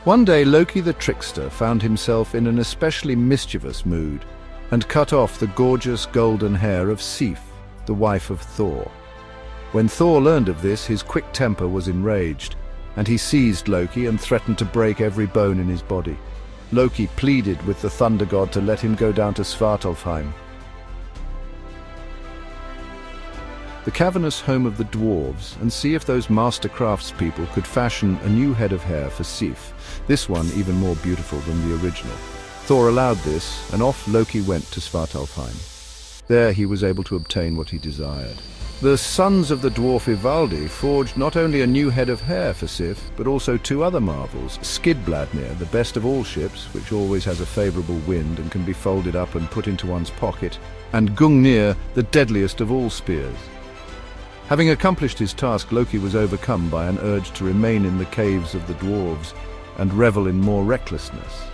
One day Loki the trickster found himself in an especially mischievous mood and cut off the gorgeous golden hair of Sif, the wife of Thor. When Thor learned of this, his quick temper was enraged, and he seized Loki and threatened to break every bone in his body. Loki pleaded with the thunder god to let him go down to Svartalfheim, the cavernous home of the dwarves, and see if those master craftspeople could fashion a new head of hair for Sif, this one even more beautiful than the original. Thor allowed this, and off Loki went to Svartalfheim. There he was able to obtain what he desired. The sons of the dwarf Ivaldi forged not only a new head of hair for Sif, but also two other marvels: Skidbladnir, the best of all ships, which always has a favorable wind and can be folded up and put into one's pocket, and Gungnir, the deadliest of all spears. Having accomplished his task, Loki was overcome by an urge to remain in the caves of the dwarves and revel in more recklessness.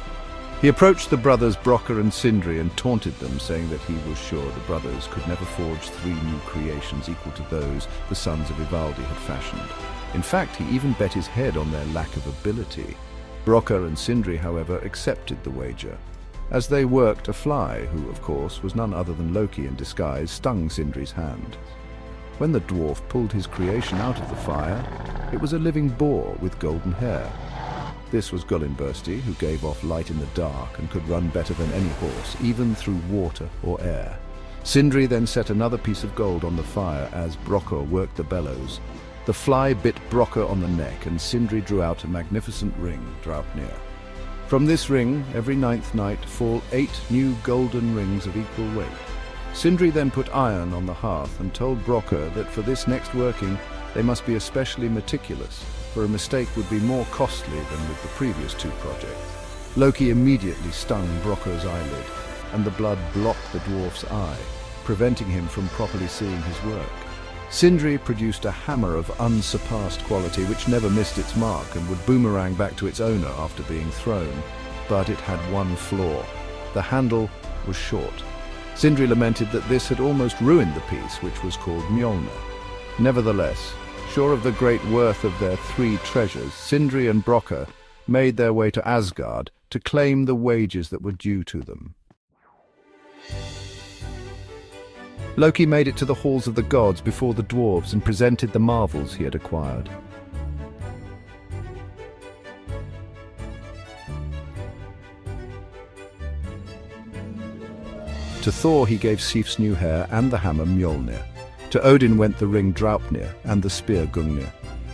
He approached the brothers Brokkr and Sindri and taunted them, saying that he was sure the brothers could never forge 3 new creations equal to those the sons of Ivaldi had fashioned. In fact, he even bet his head on their lack of ability. Brokkr and Sindri, however, accepted the wager. As they worked, a fly, who of course was none other than Loki in disguise, stung Sindri's hand. When the dwarf pulled his creation out of the fire, it was a living boar with golden hair. This was Gullinbursti, who gave off light in the dark and could run better than any horse, even through water or air. Sindri then set another piece of gold on the fire as Brokkr worked the bellows. The fly bit Brokkr on the neck, and Sindri drew out a magnificent ring, Draupnir. From this ring, every 9th night, fall 8 new golden rings of equal weight. Sindri then put iron on the hearth and told Brokkr that for this next working they must be especially meticulous, for a mistake would be more costly than with the previous 2 projects. Loki immediately stung Brokkr's eyelid, and the blood blocked the dwarf's eye, preventing him from properly seeing his work. Sindri produced a hammer of unsurpassed quality which never missed its mark and would boomerang back to its owner after being thrown. But it had one flaw: the handle was short. Sindri lamented that this had almost ruined the piece, which was called Mjolnir. Nevertheless, sure of the great worth of their 3 treasures, Sindri and Brokkr made their way to Asgard to claim the wages that were due to them. Loki made it to the halls of the gods before the dwarves and presented the marvels he had acquired. To Thor he gave Sif's new hair and the hammer Mjolnir. To Odin went the ring Draupnir and the spear Gungnir.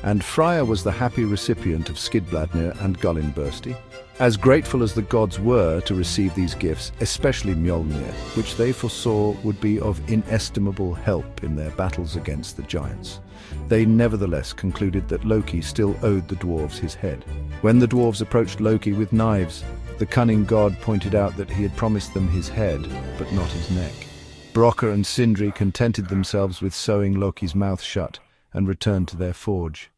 And Freya was the happy recipient of Skidbladnir and Gullinbursti. As grateful as the gods were to receive these gifts, especially Mjolnir, which they foresaw would be of inestimable help in their battles against the giants, they nevertheless concluded that Loki still owed the dwarves his head. When the dwarves approached Loki with knives, the cunning god pointed out that he had promised them his head, but not his neck. Brokkr and Sindri contented themselves with sewing Loki's mouth shut and returned to their forge.